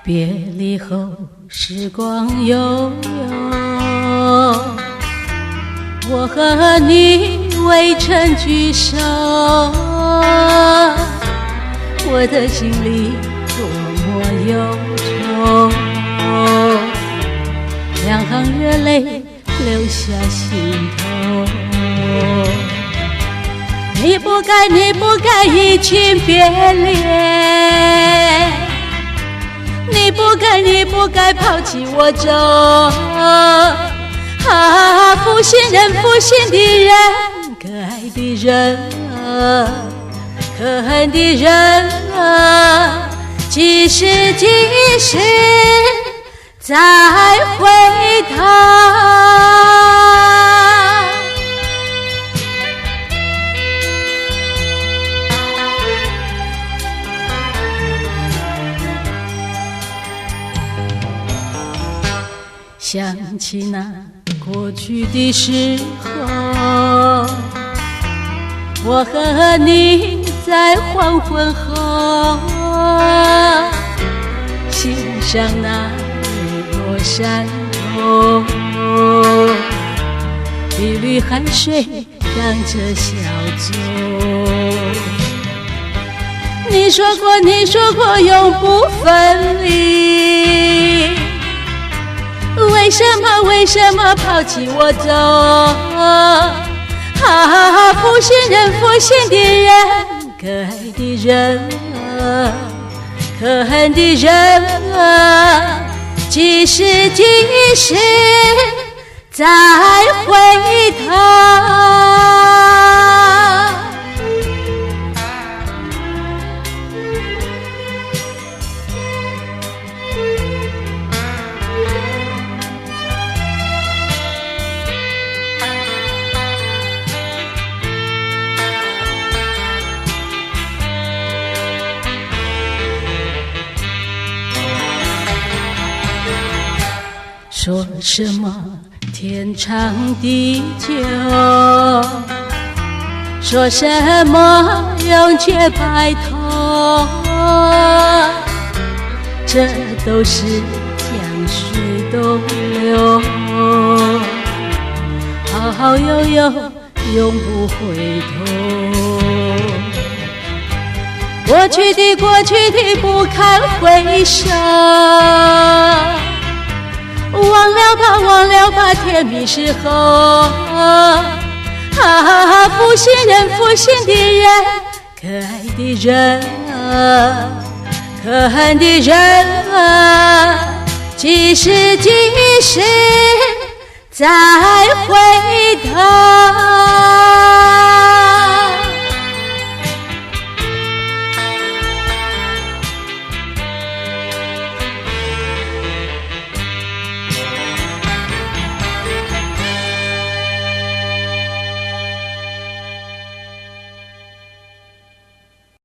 别离后时光悠悠，我和你未曾聚首，我的心里多么忧愁，两行热泪流下心头。你不该移情别恋，你不该抛弃我走。负心人，负心的人，可爱的人啊，可恨的人啊，几时再回头。想起那过去的时候，我和你在黄昏后，欣赏那日落山头，一缕汗水荡着小舟。你说过永不分离，为什么抛弃我走？负心人，负心的人，可爱的人啊，可恨的人啊，几时再回头。说什么天长地久，说什么永结白头，这都是江水东流，好好悠悠永不回头。过去的不堪回首，忘了吧，甜蜜时候。负心人，负心的人，可爱的人啊，可恨的人啊，几时再回头。